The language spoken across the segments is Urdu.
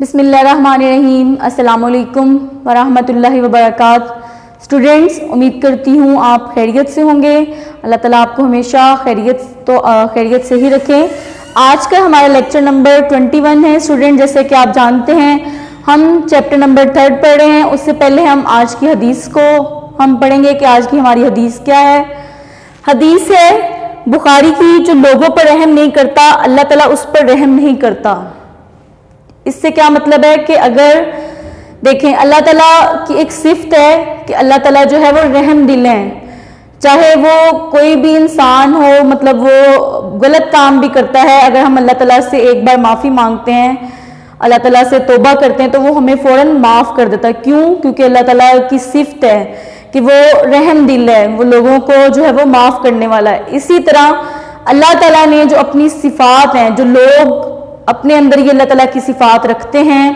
بسم اللہ الرحمن الرحیم. السلام علیکم ورحمۃ اللہ وبرکاتہ. اسٹوڈینٹس، امید کرتی ہوں آپ خیریت سے ہوں گے. اللہ تعالیٰ آپ کو ہمیشہ خیریت سے ہی رکھیں. آج کا ہمارا لیکچر نمبر 21 ہے. اسٹوڈینٹ، جیسے کہ آپ جانتے ہیں ہم چیپٹر نمبر 3 پڑھ رہے ہیں. اس سے پہلے ہم آج کی حدیث کو ہم پڑھیں گے کہ آج کی ہماری حدیث کیا ہے. حدیث ہے بخاری کی، جو لوگوں پر رحم نہیں کرتا اللہ تعالیٰ اس پر رحم نہیں کرتا. اس سے کیا مطلب ہے کہ اگر دیکھیں اللہ تعالیٰ کی ایک صفت ہے کہ اللہ تعالیٰ جو ہے وہ رحم دل ہیں. چاہے وہ کوئی بھی انسان ہو، مطلب وہ غلط کام بھی کرتا ہے، اگر ہم اللہ تعالیٰ سے ایک بار معافی مانگتے ہیں، اللہ تعالیٰ سے توبہ کرتے ہیں تو وہ ہمیں فوراً معاف کر دیتا ہے. کیوں؟ کیونکہ اللہ تعالیٰ کی صفت ہے کہ وہ رحم دل ہے، وہ لوگوں کو جو ہے وہ معاف کرنے والا ہے. اسی طرح اللہ تعالیٰ نے جو اپنی صفات ہیں، جو لوگ اپنے اندر یہ اللہ تعالیٰ کی صفات رکھتے ہیں،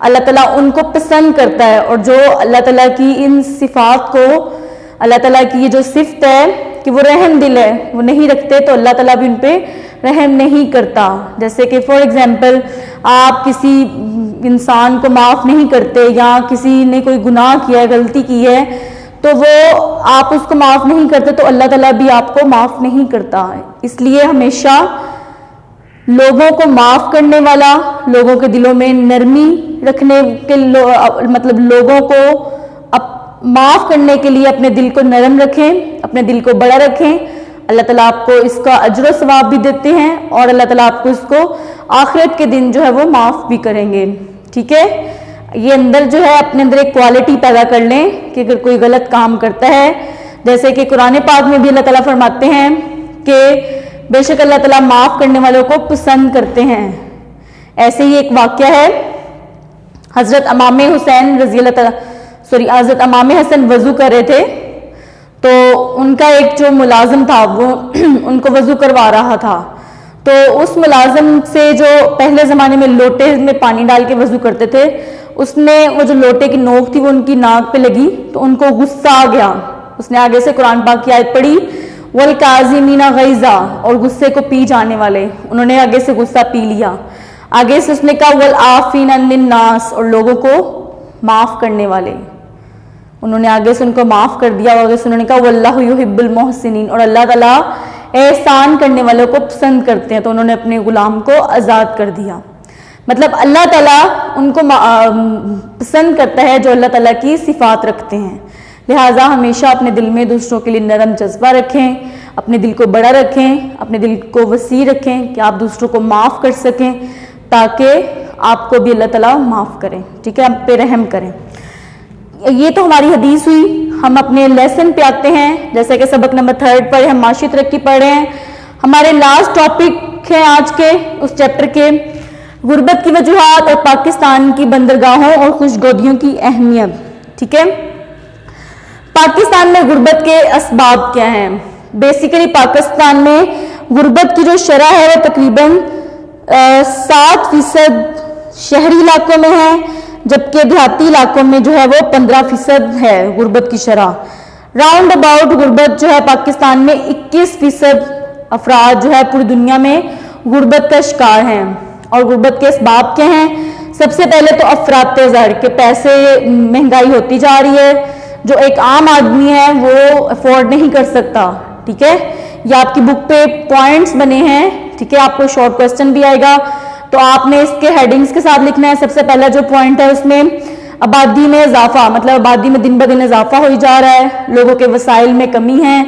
اللہ تعالیٰ ان کو پسند کرتا ہے. اور جو اللہ تعالیٰ کی ان صفات کو، اللہ تعالیٰ کی یہ جو صفت ہے کہ وہ رحم دل ہے، وہ نہیں رکھتے تو اللہ تعالیٰ بھی ان پہ رحم نہیں کرتا. جیسے کہ فار ایگزامپل آپ کسی انسان کو معاف نہیں کرتے، یا کسی نے کوئی گناہ کیا ہے، غلطی کی ہے، تو وہ آپ اس کو معاف نہیں کرتے تو اللہ تعالیٰ بھی آپ کو معاف نہیں کرتا. اس لیے ہمیشہ لوگوں کو معاف کرنے والا، لوگوں کے دلوں میں نرمی رکھنے کے مطلب لوگوں کو معاف کرنے کے لیے اپنے دل کو نرم رکھیں، اپنے دل کو بڑا رکھیں. اللہ تعالیٰ آپ کو اس کا اجر و ثواب بھی دیتے ہیں، اور اللہ تعالیٰ آپ کو اس کو آخرت کے دن جو ہے وہ معاف بھی کریں گے. ٹھیک ہے، یہ اندر جو ہے اپنے اندر ایک کوالٹی پیدا کر لیں کہ اگر کوئی غلط کام کرتا ہے، جیسے کہ قرآن پاک میں بھی اللہ تعالیٰ فرماتے ہیں کہ بے شک اللہ تعالیٰ معاف کرنے والوں کو پسند کرتے ہیں. ایسے ہی ایک واقعہ ہے، حضرت امام حسن وضو کر رہے تھے، تو ان کا ایک جو ملازم تھا وہ ان کو وضو کروا رہا تھا. تو اس ملازم سے جو پہلے زمانے میں لوٹے میں پانی ڈال کے وضو کرتے تھے، اس نے وہ جو لوٹے کی نوک تھی وہ ان کی ناک پہ لگی تو ان کو غصہ آ گیا. اس نے آگے سے قرآن پاک کی آیت پڑھی، وَالْكَاظِمِينَ غَيْظَ، اور غصے کو پی جانے والے. انہوں نے آگے سے غصہ پی لیا. آگے سے اس نے کہا وَالْعَافِينَ عَنِ النَّاسِ، اور لوگوں کو معاف کرنے والے. انہوں نے آگے سے ان کو معاف کر دیا. آگے سے انہوں نے کہا وَاللَّهُ يُحِبُّ الْمُحْسِنِينَ، اور اللہ تعالیٰ احسان کرنے والوں کو پسند کرتے ہیں. تو انہوں نے اپنے غلام کو آزاد کر دیا. مطلب اللہ تعالیٰ ان کو پسند کرتا ہے جو اللہ تعالیٰ کی صفات رکھتے ہیں. لہٰذا ہمیشہ اپنے دل میں دوسروں کے لیے نرم جذبہ رکھیں، اپنے دل کو بڑا رکھیں، اپنے دل کو وسیع رکھیں کہ آپ دوسروں کو معاف کر سکیں، تاکہ آپ کو بھی اللہ تعالیٰ معاف کریں. ٹھیک ہے، آپ پہ رحم کریں. یہ تو ہماری حدیث ہوئی. ہم اپنے لیسن پہ آتے ہیں. جیسے کہ سبق نمبر 3 پر ہم معاشی ترقی پڑھ رہے ہیں. ہمارے لاسٹ ٹاپک ہے آج کے اس چیپٹر کے، غربت کی وجوہات اور پاکستان کی بندرگاہوں اور خوشگودیوں کی اہمیت. ٹھیک ہے، پاکستان میں غربت کے اسباب کیا ہیں؟ بیسیکلی پاکستان میں غربت کی جو شرح ہے وہ تقریباً 7% شہری علاقوں میں ہے، جبکہ دیہاتی علاقوں میں جو ہے وہ 15% ہے غربت کی شرح. راؤنڈ اباؤٹ غربت جو ہے پاکستان میں 21% افراد جو ہے پوری دنیا میں غربت کا شکار ہیں. اور غربت کے اسباب کیا ہیں؟ سب سے پہلے تو افراط زر کے پیسے، مہنگائی ہوتی جا رہی ہے، جو ایک عام آدمی ہے وہ افورڈ نہیں کر سکتا. ٹھیک ہے، یہ آپ کی بک پہ پوائنٹس بنے ہیں. ٹھیک ہے، آپ کو شارٹ کوسچن بھی آئے گا تو آپ نے اس کے ہیڈنگز کے ساتھ لکھنا ہے. سب سے پہلا جو پوائنٹ ہے اس میں آبادی میں اضافہ، مطلب آبادی میں دن بدن اضافہ ہو جا رہا ہے، لوگوں کے وسائل میں کمی ہے،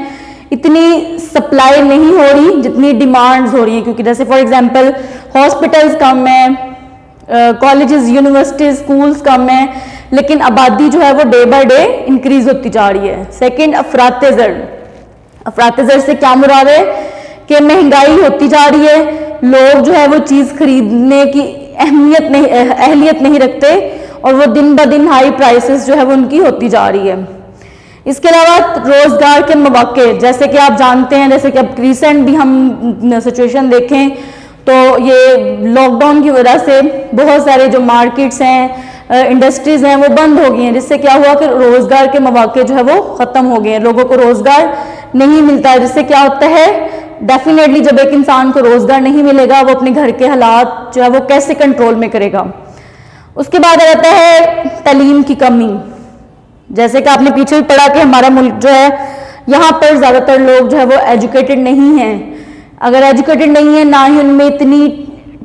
اتنی سپلائی نہیں ہو رہی جتنی ڈیمانڈز ہو رہی ہیں. کیونکہ جیسے فار ایگزامپل ہاسپٹلز کم ہیں، کالجز، یونیورسٹیز، اسکولز کم ہیں، لیکن آبادی جو ہے وہ ڈے بائی ڈے انکریز ہوتی جا رہی ہے. سیکنڈ، افراط زر. افراط زر سے کیا مراد ہے کہ مہنگائی ہوتی جا رہی ہے، لوگ جو ہے وہ چیز خریدنے کی اہلیت نہیں رکھتے، اور وہ دن بدن ہائی پرائسز جو ہے وہ ان کی ہوتی جا رہی ہے. اس کے علاوہ روزگار کے مواقع، جیسے کہ آپ جانتے ہیں، جیسے کہ اب ریسنٹ بھی ہم سچویشن دیکھیں تو یہ لاک ڈاؤن کی وجہ سے بہت سارے جو مارکیٹس ہیں، انڈسٹریز ہیں، وہ بند ہو گئی ہیں، جس سے کیا ہوا کہ روزگار کے مواقع جو ہے وہ ختم ہو گئے ہیں، لوگوں کو روزگار نہیں ملتا ہے. جس سے کیا ہوتا ہے، ڈیفینیٹلی جب ایک انسان کو روزگار نہیں ملے گا وہ اپنے گھر کے حالات جو ہے وہ کیسے کنٹرول میں کرے گا. اس کے بعد آتا ہے تعلیم کی کمی. جیسے کہ آپ نے پیچھے بھی پڑھا کہ ہمارا ملک جو ہے یہاں پر زیادہ تر لوگ جو ہے وہ ایجوکیٹڈ نہیں ہیں. اگر ایجوکیٹڈ نہیں ہیں نہ ہی ان میں اتنی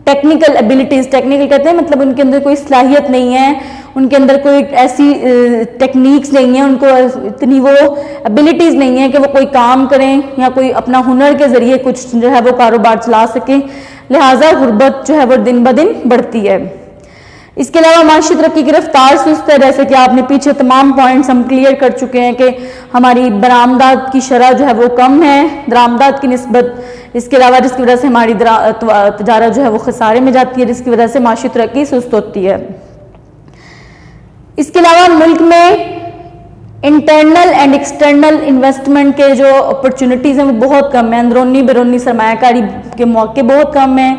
ٹیکنیکل ایبلٹیز، ٹیکنیکل کہتے ہیں مطلب ان کے اندر کوئی صلاحیت نہیں ہے، ان کے اندر کوئی ایسی ٹیکنیکس نہیں ہیں، ان کو اتنی وہ ایبلٹیز نہیں ہیں کہ وہ کوئی کام کریں یا کوئی اپنا ہنر کے ذریعے کچھ جو ہے وہ کاروبار چلا سکیں. لہٰذا غربت جو ہے وہ دن بدن بڑھتی ہے. اس کے علاوہ معاشی ترقی کی رفتار سست ہے. جیسے کہ آپ نے پیچھے تمام پوائنٹس ہم کلیئر کر چکے ہیں کہ ہماری برآمدات کی شرح جو ہے وہ کم ہے درآمدات کی نسبت. اس کے علاوہ جس کی وجہ سے ہماری تجارت جو ہے وہ خسارے میں جاتی ہے، جس کی وجہ سے معاشی ترقی سست ہوتی ہے. اس کے علاوہ ملک میں انٹرنل اینڈ ایکسٹرنل انویسٹمنٹ کے جو اپرچونٹیز ہیں وہ بہت کم ہیں. اندرونی بیرونی سرمایہ کاری کے موقع بہت کم ہیں.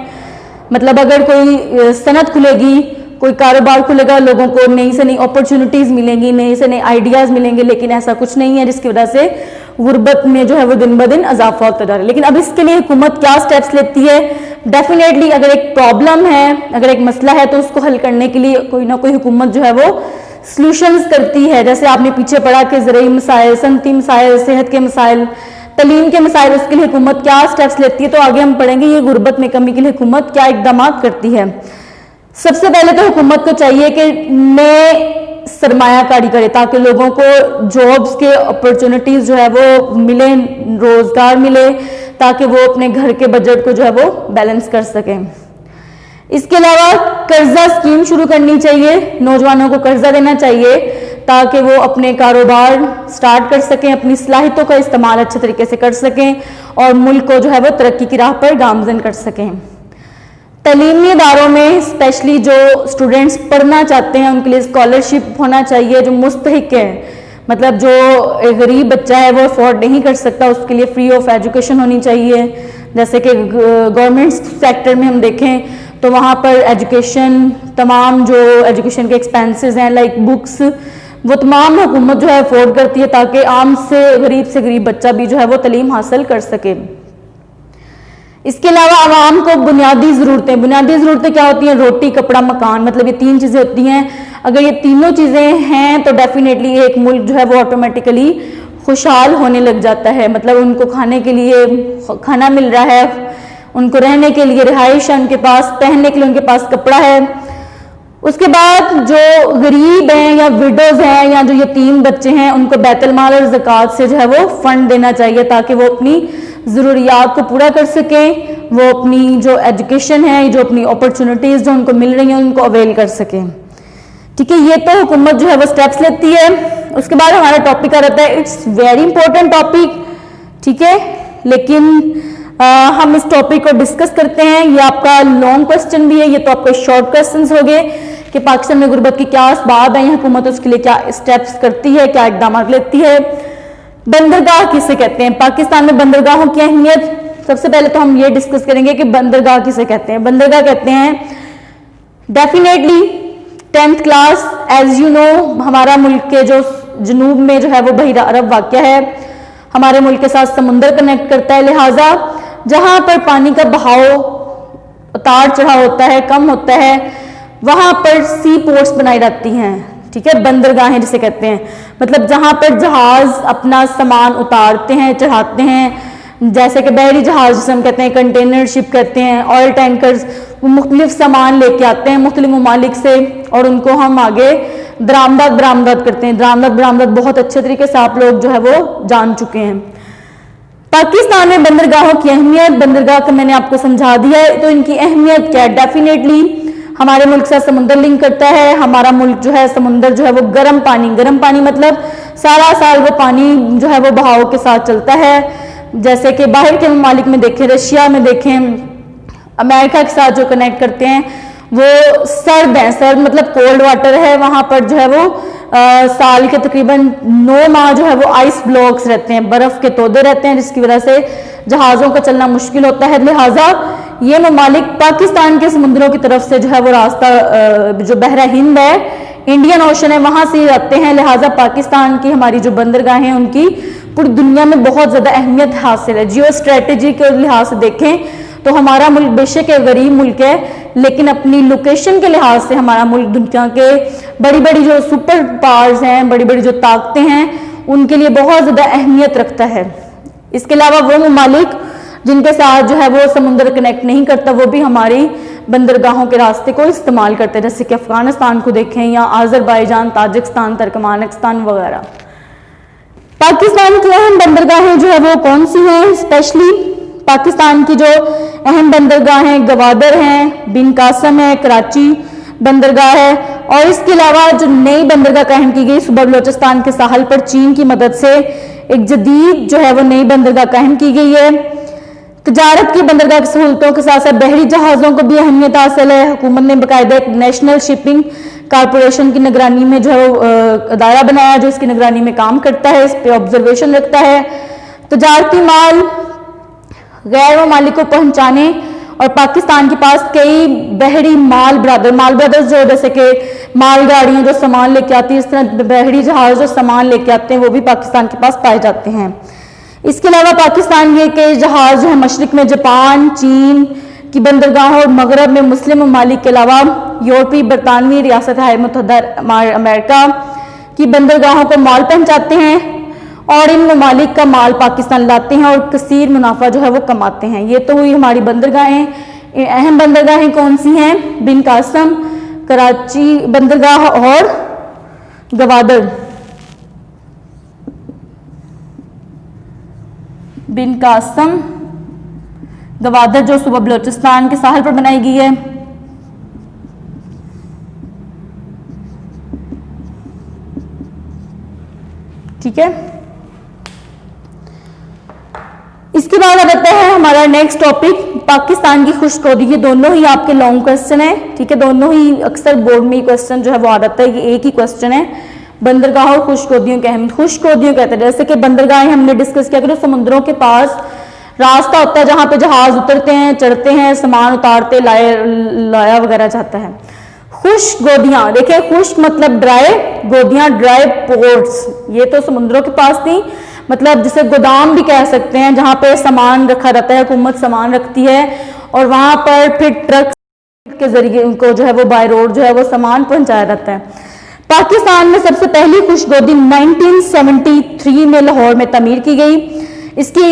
مطلب اگر کوئی صنعت کھلے گی، کوئی کاروبار کھلے گا، لوگوں کو نئی سے نئی اپرچونٹیز ملیں گی، نئی سے نئی آئیڈیاز ملیں گے، لیکن ایسا کچھ نہیں ہے، جس کی وجہ سے غربت میں جو ہے وہ دن بدن اضافہ ہوتا جا رہا ہے. لیکن اب اس کے لیے حکومت کیا سٹیپس لیتی ہے؟ ڈیفینیٹلی اگر ایک پرابلم ہے، اگر ایک مسئلہ ہے تو اس کو حل کرنے کے لیے کوئی نہ کوئی حکومت جو ہے وہ سلوشنز کرتی ہے. جیسے آپ نے پیچھے پڑھا کہ زرعی مسائل، صنعتی مسائل، صحت کے مسائل، تعلیم کے مسائل، اس کے لیے حکومت کیا سٹیپس لیتی ہے. تو آگے ہم پڑھیں گے یہ غربت میں کمی کے لیے حکومت کیا اقدامات کرتی ہے. سب سے پہلے تو حکومت کو چاہیے کہ نئے سرمایہ کاری کرے تاکہ لوگوں کو جابس کے اپرچونٹیز جو ہے وہ ملیں، روزگار ملے، تاکہ وہ اپنے گھر کے بجٹ کو جو ہے وہ بیلنس کر سکیں. اس کے علاوہ قرضہ اسکیم شروع کرنی چاہیے، نوجوانوں کو قرضہ دینا چاہیے تاکہ وہ اپنے کاروبار سٹارٹ کر سکیں، اپنی صلاحیتوں کا استعمال اچھے طریقے سے کر سکیں اور ملک کو جو ہے وہ ترقی کی راہ پر گامزن کر سکیں. تعلیمی اداروں میں اسپیشلی جو اسٹوڈنٹس پڑھنا چاہتے ہیں ان کے لیے اسکالرشپ ہونا چاہیے جو مستحق ہے. مطلب جو ایک غریب بچہ ہے وہ افورڈ نہیں کر سکتا، اس کے لیے فری آف ایجوکیشن ہونی چاہیے. جیسے کہ گورنمنٹ سیکٹر میں ہم دیکھیں تو وہاں پر ایجوکیشن، تمام جو ایجوکیشن کے ایکسپینسز ہیں لائک بکس، وہ تمام حکومت جو ہے افورڈ کرتی ہے تاکہ عام سے غریب بچہ بھی جو ہے وہ تعلیم حاصل کر سکے. اس کے علاوہ عوام کو بنیادی ضرورتیں کیا ہوتی ہیں؟ روٹی، کپڑا، مکان. مطلب یہ تین چیزیں ہوتی ہیں. اگر یہ تینوں چیزیں ہیں تو ڈیفینیٹلی ایک ملک جو ہے وہ آٹومیٹیکلی خوشحال ہونے لگ جاتا ہے. مطلب ان کو کھانے کے لیے کھانا مل رہا ہے، ان کو رہنے کے لیے رہائش ہے ان کے پاس، پہننے کے لیے ان کے پاس کپڑا ہے. اس کے بعد جو غریب ہیں یا وڈوز ہیں یا جو یتیم بچے ہیں ان کو بیت المال اور زکوٰۃ سے جو ہے وہ فنڈ دینا چاہیے تاکہ وہ اپنی ضروریات کو پورا کر سکیں، وہ اپنی جو ایجوکیشن ہے، جو اپنی اپرچونٹیز جو ان کو مل رہی ہیں ان کو اویل کر سکیں. ٹھیک ہے، یہ تو حکومت جو ہے وہ سٹیپس لیتی ہے. اس کے بعد ہمارا ٹاپک آ رہتا ہے، اٹس ویری امپورٹنٹ ٹاپک. ٹھیک ہے، لیکن ہم اس ٹاپک کو ڈسکس کرتے ہیں. یہ آپ کا لانگ کوسچن بھی ہے، یہ تو آپ کے شارٹ کوسچنز ہو گئے کہ پاکستان میں غربت کی کیا اسباب ہیں، حکومت اس کے لیے کیا سٹیپس کرتی ہے، کیا اقدامات لیتی ہے. بندرگاہ کسے کہتے ہیں؟ پاکستان میں بندرگاہوں کی اہمیت. سب سے پہلے تو ہم یہ ڈسکس کریں گے کہ بندرگاہ کسے کہتے ہیں. بندرگاہ کہتے ہیں definitely 10th class. As you know ہمارا ملک کے جو جنوب میں جو ہے وہ بحیرہ عرب واقع ہے، ہمارے ملک کے ساتھ سمندر کنیکٹ کرتا ہے. لہٰذا جہاں پر پانی کا بہاؤ اتار چڑھا ہوتا ہے، کم ہوتا ہے، وہاں پر سی پورٹس بنائی جاتی ہیں. ٹھیک ہے، بندرگاہیں جسے کہتے ہیں. مطلب جہاں پر جہاز اپنا سامان اتارتے ہیں، چڑھاتے ہیں، جیسے کہ بحری جہاز جسے ہم کہتے ہیں، کنٹینر شپ کہتے ہیں، آئل ٹینکرز، وہ مختلف سامان لے کے آتے ہیں مختلف ممالک سے اور ان کو ہم آگے درآمدات کرتے ہیں. درآمدات بہت اچھے طریقے سے آپ لوگ جو ہے وہ جان چکے ہیں. پاکستان میں بندرگاہوں کی اہمیت، بندرگاہ کا میں نے آپ کو سمجھا دیا ہے. تو ان کی اہمیت کیا ہے؟ ڈیفینیٹلی ہمارے ملک سے سمندر لنک کرتا ہے. ہمارا ملک جو ہے سمندر جو ہے وہ گرم پانی مطلب سارا سال وہ پانی جو ہے وہ بہاؤ کے ساتھ چلتا ہے. جیسے کہ باہر کے ممالک میں دیکھیں، رشیا میں دیکھیں، امریکہ کے ساتھ جو کنیکٹ کرتے ہیں وہ سرد ہیں. سرد مطلب کولڈ واٹر ہے. وہاں پر جو ہے وہ سال کے تقریباً 9 ماہ جو ہے وہ آئس بلاکس رہتے ہیں، برف کے تودے رہتے ہیں، جس کی وجہ سے جہازوں کا چلنا مشکل ہوتا ہے. لہٰذا یہ ممالک پاکستان کے سمندروں کی طرف سے جو ہے وہ راستہ جو بحرہ ہند ہے، انڈین اوشن ہے، وہاں سے آتے ہیں. لہٰذا پاکستان کی ہماری جو بندرگاہیں ہیں ان کی پوری دنیا میں بہت زیادہ اہمیت حاصل ہے. جیو اسٹریٹجی کے لحاظ سے دیکھیں تو ہمارا ملک بے شک غریب ملک ہے لیکن اپنی لوکیشن کے لحاظ سے ہمارا ملک دنیا کے بڑی بڑی جو سپر پاورز ہیں، بڑی بڑی جو طاقتیں ہیں، ان کے لیے بہت زیادہ اہمیت رکھتا ہے۔ اس کے علاوہ وہ ممالک جن کے ساتھ جو ہے وہ سمندر کنیکٹ نہیں کرتا، وہ بھی ہماری بندرگاہوں کے راستے کو استعمال کرتے ہیں، جیسے کہ افغانستان کو دیکھیں یا آذربائیجان، تاجکستان، ترکمانستان وغیرہ۔ پاکستان کی اہم بندرگاہیں جو ہے وہ کون سی ہیں؟ اسپیشلی پاکستان کی جو اہم بندرگاہ ہیں گوادر ہیں، بن قاسم ہے، کراچی بندرگاہ ہے، اور اس کے علاوہ جو نئی بندرگاہ قائم کی گئی صوبہ بلوچستان کے ساحل پر چین کی مدد سے ایک جدید جو ہے وہ نئی بندرگاہ قائم کی گئی ہے۔ تجارت کی بندرگاہ کی سہولتوں کے ساتھ ساتھ بحری جہازوں کو بھی اہمیت حاصل ہے۔ حکومت نے باقاعدہ ایک نیشنل شپنگ کارپوریشن کی نگرانی میں جو ہے وہ ادارہ بنایا جو اس کی نگرانی میں کام کرتا ہے، اس پہ آبزرویشن رکھتا ہے۔ تجارتی مال غیر ممالک کو پہنچانے، اور پاکستان کے پاس کئی بحری مال برادرز جو جیسے کہ مال گاڑیاں جو سامان لے کے آتی ہیں، اس طرح بحری جہاز جو سامان لے کے آتے ہیں وہ بھی پاکستان کے پاس پائے جاتے ہیں۔ اس کے علاوہ پاکستان یہ کہ جہاز جو ہے مشرق میں جاپان، چین کی بندرگاہوں اور مغرب میں مسلم ممالک کے علاوہ یورپی، برطانوی ریاستہائے متحدہ امریکہ کی بندرگاہوں کو مال پہنچاتے ہیں، اور ان ممالک کا مال پاکستان لاتے ہیں اور کثیر منافع جو ہے وہ کماتے ہیں۔ یہ تو ہوئی ہماری بندرگاہیں۔ اہم بندرگاہیں کون سی ہیں؟ بن قاسم، کراچی بندرگاہ اور گوادر۔ بن قاسم، گوادر جو صوبہ بلوچستان کے ساحل پر بنائی گئی ہے۔ ٹھیک ہے، اس کے بعد آتا ہے ہمارا نیکسٹ ٹاپک پاکستان کی خشک ودی۔ یہ دونوں ہی آپ کے لانگ کوسچن ہیں، ٹھیک ہے، دونوں ہی اکثر بورڈ میں کوسچن جو ہے وہ آ جاتا ہے، یہ ایک ہی کوسچن ہے، بندرگاہ اور خشک ودیوں کی اہمیت۔ خشک ودیوں کہتے ہیں جیسے کہ بندرگاہیں ہم نے ڈسکس کیا کہ سمندروں کے پاس راستہ ہوتا ہے جہاں پہ جہاز اترتے ہیں، چڑھتے ہیں، سامان اتارتے، لایا وغیرہ جاتا ہے۔ خشک گودیاں، دیکھیں خشک مطلب ڈرائی، گودیاں ڈرائی پورٹس، یہ تو سمندروں کے پاس تھی، مطلب جسے گودام بھی کہہ سکتے ہیں جہاں پہ سامان رکھا جاتا ہے، حکومت سامان رکھتی ہے اور وہاں پر پھر ٹرک کے ذریعے ان کو جو ہے وہ بائی روڈ جو ہے وہ سامان پہنچایا جاتا ہے۔ پاکستان میں سب سے پہلی خشک گودی 1973 میں لاہور میں تعمیر کی گئی۔ اس کی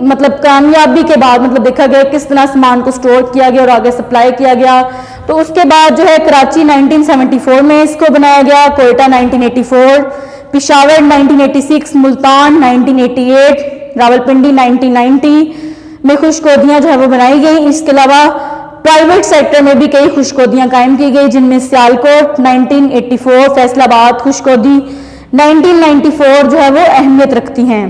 مطلب کامیابی کے بعد مطلب دیکھا گیا کس طرح سامان کو سٹور کیا گیا اور آگے سپلائی کیا گیا، تو اس کے بعد جو ہے کراچی 1974 میں اس کو بنایا گیا، کوئٹہ 1984، پشاور 1986، ملتان 1988، راولپنڈی 1990 میں خشک ودیاں جو ہے وہ بنائی گئی۔ اس کے علاوہ پرائیویٹ سیکٹر میں بھی کئی خشک ودیاں قائم کی گئی جن میں سیالکوٹ 1984، فیصل آباد خشک ودی 1994 جو ہے وہ اہمیت رکھتی ہیں۔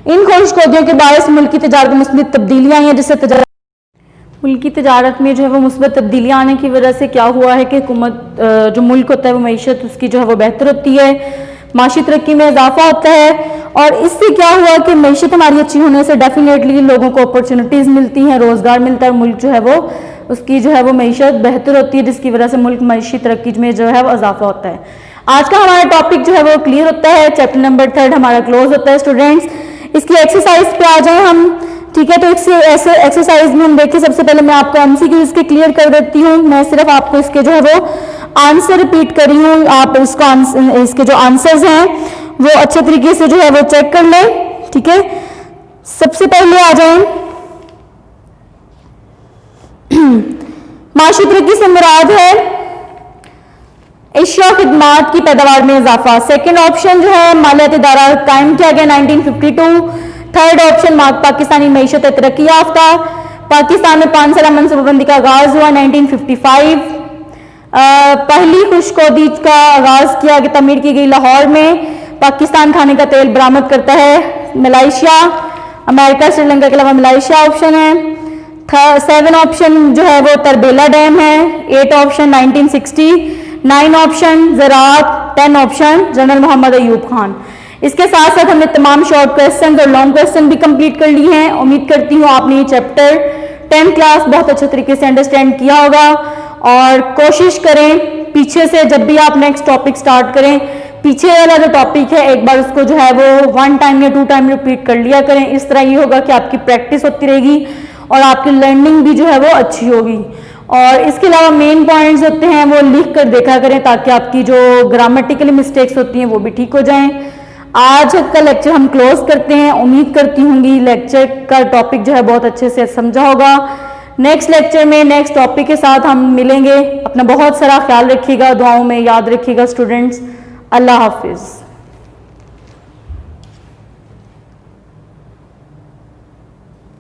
ان خشک ودیوں کے باعث ملکی تجارت میں مثبت تبدیلیاں آئی ہیں، جس سے ملکی تجارت میں جو ہے وہ مثبت تبدیلیاں آنے کی وجہ سے کیا ہوا ہے کہ حکومت جو ملک ہوتا ہے وہ معیشت اس کی جو ہے وہ بہتر ہوتی ہے، معاشی ترقی میں اضافہ ہوتا ہے، اور اس سے کیا ہوا کہ معیشت ہماری اچھی ہونے سے ڈیفینیٹلی لوگوں کو اپرچونٹیز ملتی ہیں، روزگار ملتا ہے، ملک جو ہے وہ اس کی جو ہے وہ معیشت بہتر ہوتی ہے، جس کی وجہ سے ملک معاشی ترقی میں جو ہے وہ اضافہ ہوتا ہے۔ آج کا ہمارا ٹاپک جو ہے وہ کلیئر ہوتا ہے، چیپٹر نمبر 3 ہمارا کلوز ہوتا ہے اسٹوڈینٹس۔ اس کی ایکسرسائز پہ آ جائیں ہم، ٹھیک ہے، تو ایسے ایکسرسائز میں ہم دیکھیں، سب سے پہلے میں آپ کو ایم سی کیو اس کے کلیئر کر دیتی ہوں، میں صرف آپ کو اس کے جو ہے وہ آنسر ریپیٹ کر رہی ہوں، آپ اس کے جو آنسرز ہیں وہ اچھے طریقے سے جو ہے وہ چیک کر لیں، ٹھیک ہے۔ سب سے پہلے آ جائیں، معاشی ترقی سے مراد ہے اشیاء خدمات کی پیداوار میں اضافہ۔ سیکنڈ آپشن جو ہے مالیاتی ادارہ قائم کیا گیا 1952۔ تھرڈ آپشن پاکستانی معیشت ترقی یافتہ۔ پاکستان میں 5 سالہ منصوبہ بندی کا آغاز ہوا 1955۔ پہلی خشک ودی کا آغاز کیا گیا، تعمیر کی گئی لاہور میں۔ پاکستان کھانے کا تیل برآمد کرتا ہے ملائیشیا، امریکہ، سری لنکا کے علاوہ ملائیشیا آپشن ہے۔ 7 آپشن جو ہے وہ تربیلا ڈیم ہے۔ 8 آپشن 1960۔ 9 آپشن زراعت۔ 10 آپشن جنرل محمد ایوب خان۔ اس کے ساتھ ساتھ ہم نے تمام شارٹ کوسچن اور لانگ کوسچن بھی کمپلیٹ کر لیے ہیں۔ امید کرتی ہوں آپ نے یہ چیپٹر 10 کلاس بہت اچھے طریقے سے انڈرسٹینڈ کیا ہوگا، اور کوشش کریں پیچھے سے جب بھی آپ نیکسٹ ٹاپک سٹارٹ کریں، پیچھے والا جو ٹاپک ہے ایک بار اس کو جو ہے وہ 1 ٹائم یا 2 ٹائم ریپیٹ کر لیا کریں۔ اس طرح یہ ہوگا کہ آپ کی پریکٹس ہوتی رہے گی اور آپ کی لرننگ بھی جو ہے وہ اچھی ہوگی. اور اس کے علاوہ مین پوائنٹس ہوتے ہیں وہ لکھ کر دیکھا کریں تاکہ آپ کی جو گرامٹیکلی مسٹیکس ہوتی ہیں وہ بھی ٹھیک ہو جائیں. آج کا لیکچر ہم کلوز کرتے ہیں. امید کرتی ہوں گی لیکچر کا ٹاپک جو ہے بہت اچھے سے سمجھا ہوگا. نیکسٹ لیکچر میں نیکسٹ ٹاپک کے ساتھ ہم ملیں گے. اپنا بہت سارا خیال رکھیے گا, دعاؤں میں یاد رکھیے گا اسٹوڈنٹس. اللہ حافظ.